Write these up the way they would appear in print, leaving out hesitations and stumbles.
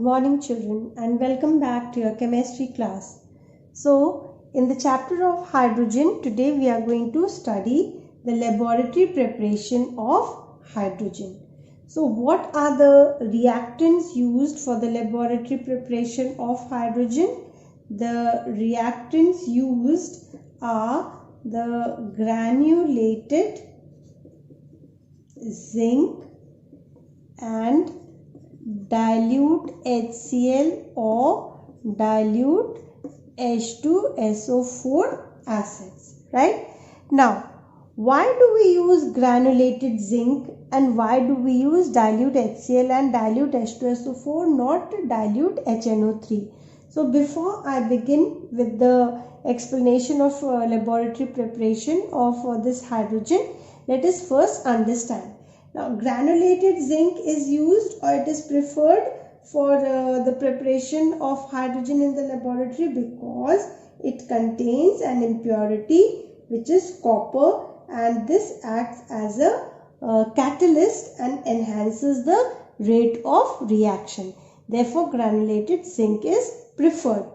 morning children, and welcome back to your chemistry class. So in the chapter of hydrogen, today we are going to study the laboratory preparation of hydrogen. So what are the reactants used for the laboratory preparation of hydrogen? The reactants used are the granulated zinc and dilute HCl or dilute H2SO4 acids, right? Now, why do we use granulated zinc and why do we use dilute HCl and dilute H2SO4, not dilute HNO3? So before I begin with the explanation of laboratory preparation of this hydrogen, let us first understand. Now, granulated zinc is used or it is preferred for the preparation of hydrogen in the laboratory because it contains an impurity which is copper, and this acts as a catalyst and enhances the rate of reaction. Therefore, granulated zinc is preferred.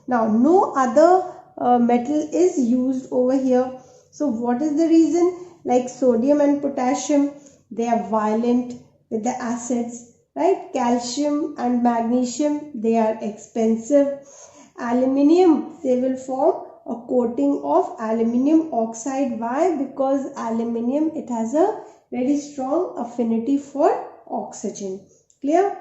Now, no other metal is used over here. So, what is the reason? Like sodium and potassium, they are violent with the acids, right? Calcium and magnesium, they are expensive. Aluminium, they will form a coating of aluminium oxide. Why? Because aluminium, it has a very strong affinity for oxygen. Clear?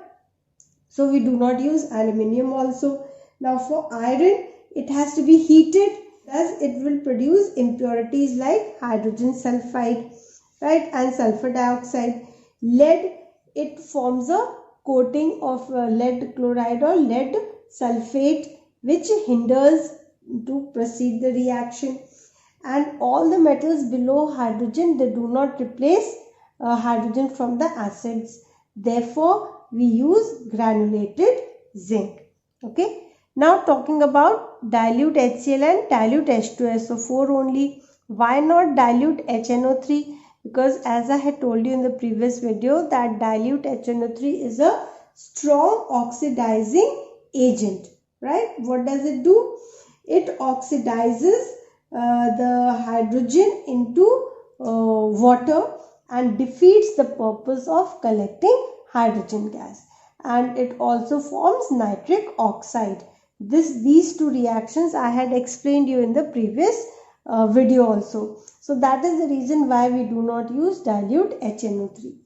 So we do not use aluminium also. Now for iron, it has to be heated, thus it will produce impurities like hydrogen sulfide, right, and sulfur dioxide. Lead, it forms a coating of lead chloride or lead sulfate which hinders to proceed the reaction. And all the metals below hydrogen, they do not replace hydrogen from the acids. Therefore, we use granulated zinc. Okay. Now talking about dilute HCl and dilute H2SO4 only. Why not dilute HNO3? Because as I had told you in the previous video that dilute HNO3 is a strong oxidizing agent, right? What does it do? It oxidizes the hydrogen into water and defeats the purpose of collecting hydrogen gas, and it also forms nitric oxide. These two reactions I had explained you in the previous video also. So that is the reason why we do not use dilute HNO3.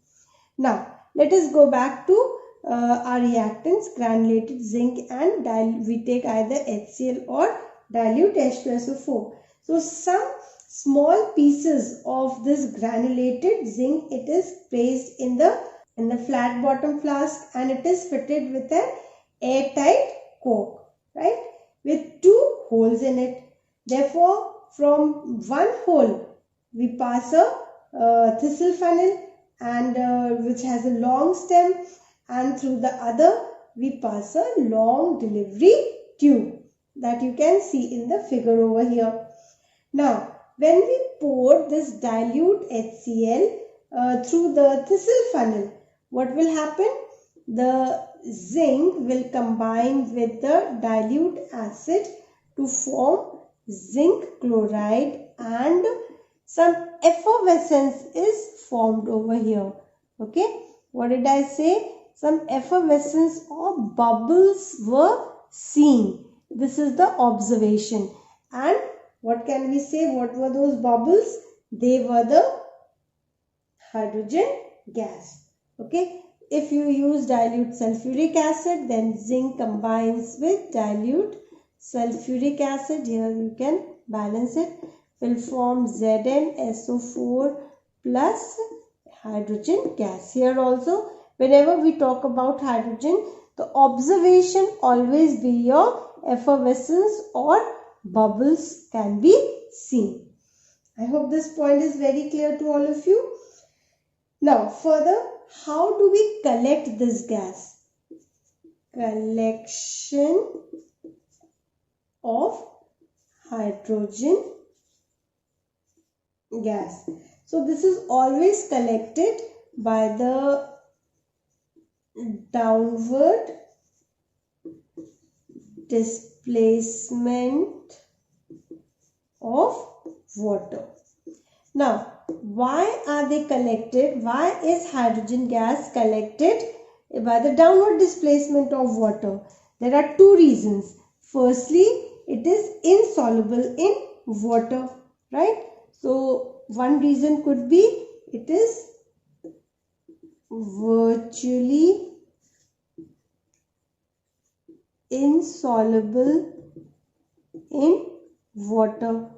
Now let us go back to our reactants, granulated zinc and we take either HCl or dilute H2SO4. So some small pieces of this granulated zinc, it is placed in the flat bottom flask and it is fitted with an airtight cork, right, with two holes in it. Therefore, from one hole we pass a thistle funnel and which has a long stem, and through the other we pass a long delivery tube that you can see in the figure over here. Now, when we pour this dilute HCl through the thistle funnel, what will happen? The zinc will combine with the dilute acid to form zinc chloride and some effervescence is formed over here. Okay, what did I say? Some effervescence or bubbles were seen. This is the observation. And what can we say? What were those bubbles? They were the hydrogen gas. Okay. If you use dilute sulfuric acid, then zinc combines with dilute sulfuric acid. Here you can balance it. Will form ZnSO4 plus hydrogen gas. Here also, whenever we talk about hydrogen, the observation always be your effervescence or bubbles can be seen. I hope this point is very clear to all of you. Now further, how do we collect this gas? Collection of hydrogen gas. So this is always collected by the downward displacement of water. Now, why are they collected? Why is hydrogen gas collected by the downward displacement of water? There are two reasons. Firstly, it is insoluble in water, right? So, one reason could be it is virtually insoluble in water,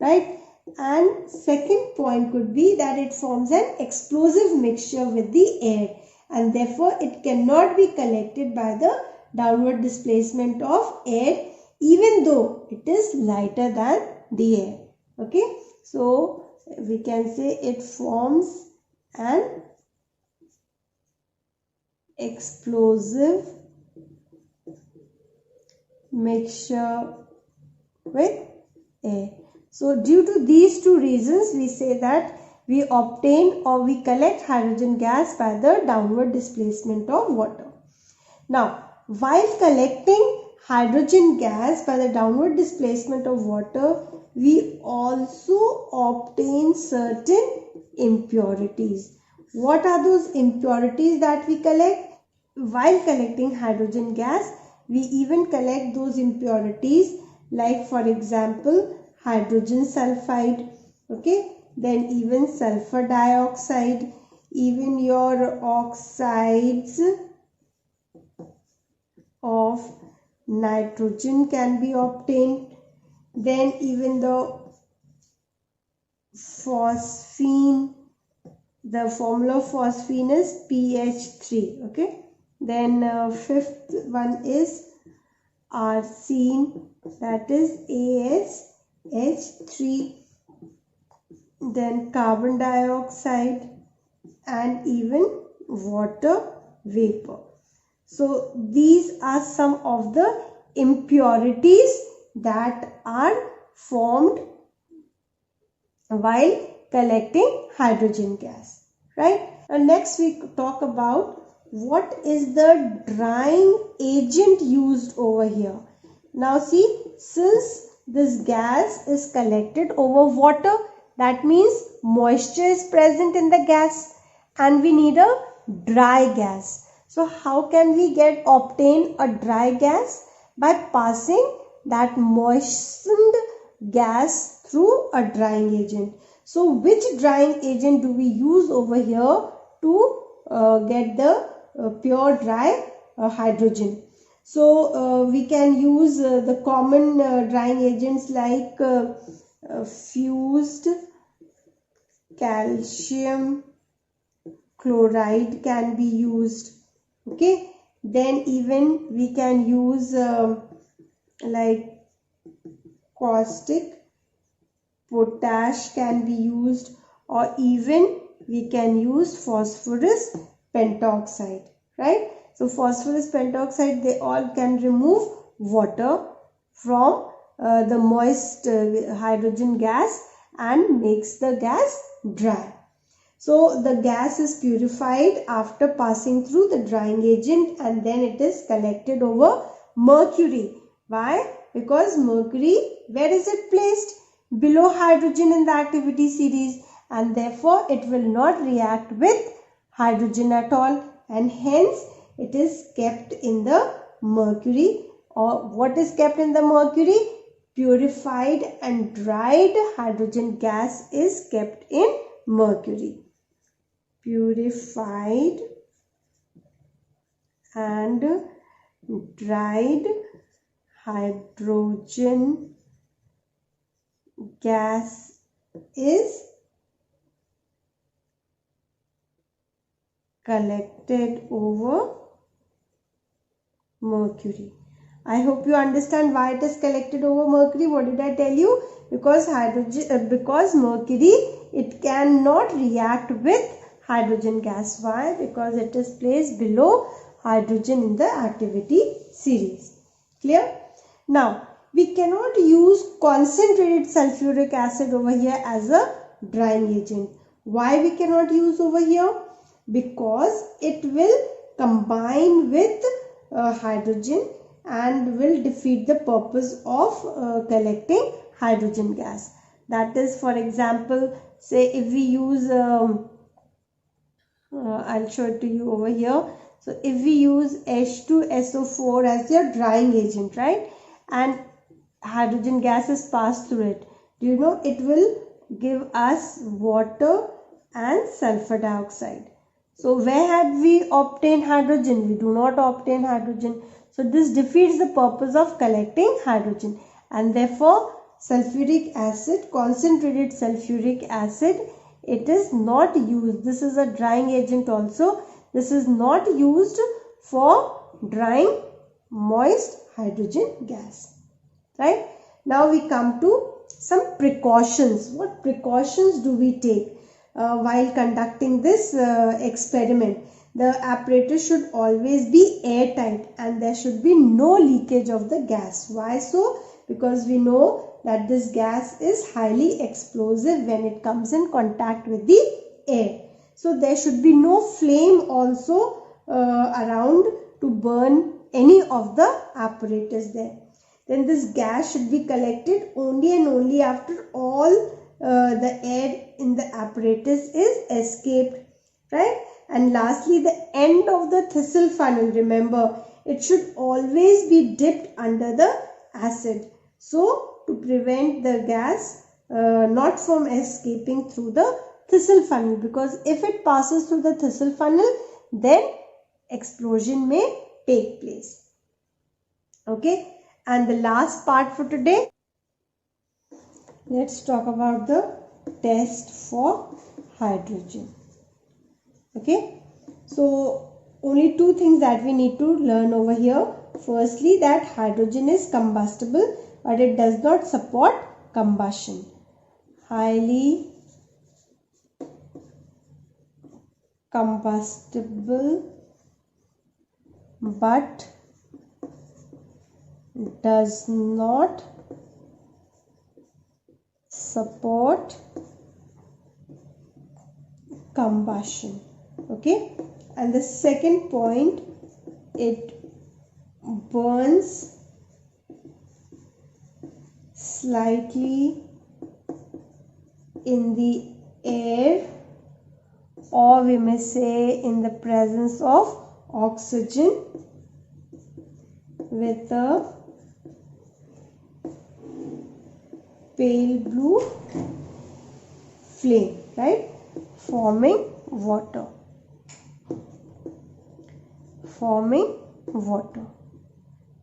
right? And second point could be that it forms an explosive mixture with the air, and therefore it cannot be collected by the downward displacement of air, even though it is lighter than the air. Okay, so we can say it forms an explosive mixture with air. So due to these two reasons, we say that we obtain or we collect hydrogen gas by the downward displacement of water. Now, while collecting hydrogen gas by the downward displacement of water, we also obtain certain impurities. What are those impurities that we collect? While collecting hydrogen gas, we even collect those impurities, like for example, hydrogen sulfide, okay, then even sulfur dioxide, even your oxides of nitrogen can be obtained, then even the phosphine, the formula of phosphine is pH3, okay. Then fifth one is arsine, that is AsH3, then carbon dioxide and even water vapor. So these are some of the impurities that are formed while collecting hydrogen gas, right? And next we talk about what is the drying agent used over here. Now see, since this gas is collected over water, that means moisture is present in the gas and we need a dry gas. So how can we obtain a dry gas? By passing that moistened gas through a drying agent. So which drying agent do we use over here to get the pure dry hydrogen? So we can use the common drying agents like fused calcium chloride can be used, okay. Then even we can use like caustic potash can be used, or even we can use phosphorus pentoxide, right? So phosphorus pentoxide, they all can remove water from the moist hydrogen gas and makes the gas dry. So the gas is purified after passing through the drying agent, and then it is collected over mercury. Why? Because mercury, where is it placed? Below hydrogen in the activity series, and therefore it will not react with hydrogen at all, and hence it is kept in the mercury. Or what is kept in the mercury? Purified and dried hydrogen gas is kept in mercury. Purified and dried hydrogen gas is collected over mercury. I hope you understand why it is collected over mercury. What did I tell you? Because mercury, it cannot react with hydrogen gas. Why? Because it is placed below hydrogen in the activity series. Clear? Now, we cannot use concentrated sulfuric acid over here as a drying agent. Why we cannot use over here? Because it will combine with hydrogen and will defeat the purpose of collecting hydrogen gas. That is, for example, say if we use I'll show it to you over here. So if we use H2SO4 as your drying agent, right, and hydrogen gas is passed through it, do you know it will give us water and sulfur dioxide. So where had we obtained hydrogen? We do not obtain hydrogen. So this defeats the purpose of collecting hydrogen, and therefore sulfuric acid, concentrated sulfuric acid, it is not used. This is a drying agent also. This is not used for drying moist hydrogen gas. Right? Now we come to some precautions. What precautions do we take while conducting this experiment? The apparatus should always be airtight and there should be no leakage of the gas. Why so? Because we know that this gas is highly explosive when it comes in contact with the air. So there should be no flame also around to burn any of the apparatus there. Then this gas should be collected only and only after all the air in the apparatus is escaped, right? And lastly, the end of the thistle funnel, remember, it should always be dipped under the acid. So to prevent the gas not from escaping through the thistle funnel, because if it passes through the thistle funnel, then explosion may take place. Okay, and the last part for today, let's talk about the test for hydrogen. Okay, so only two things that we need to learn over here. Firstly, that hydrogen is combustible, but it does not support combustion. Highly combustible but does not support combustion. Okay, and the second point, it burns slightly in the air, or we may say in the presence of oxygen with a pale blue flame, right, forming water,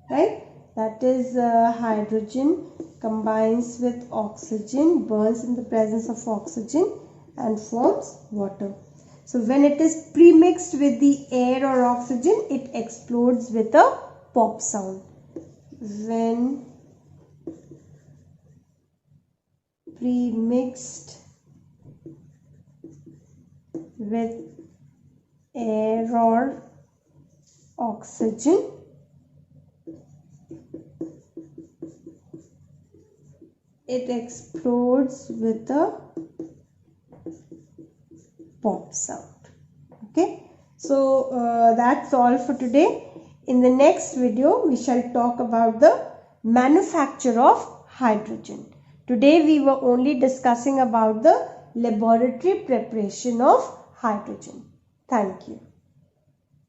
right. That is hydrogen combines with oxygen, burns in the presence of oxygen and forms water. So when it is premixed with the air or oxygen, it explodes with a pop sound. When premixed with air or oxygen, it explodes with a pop sound. Okay, so that's all for today. In the next video, we shall talk about the manufacture of hydrogen. Today we were only discussing about the laboratory preparation of hydrogen. Thank you.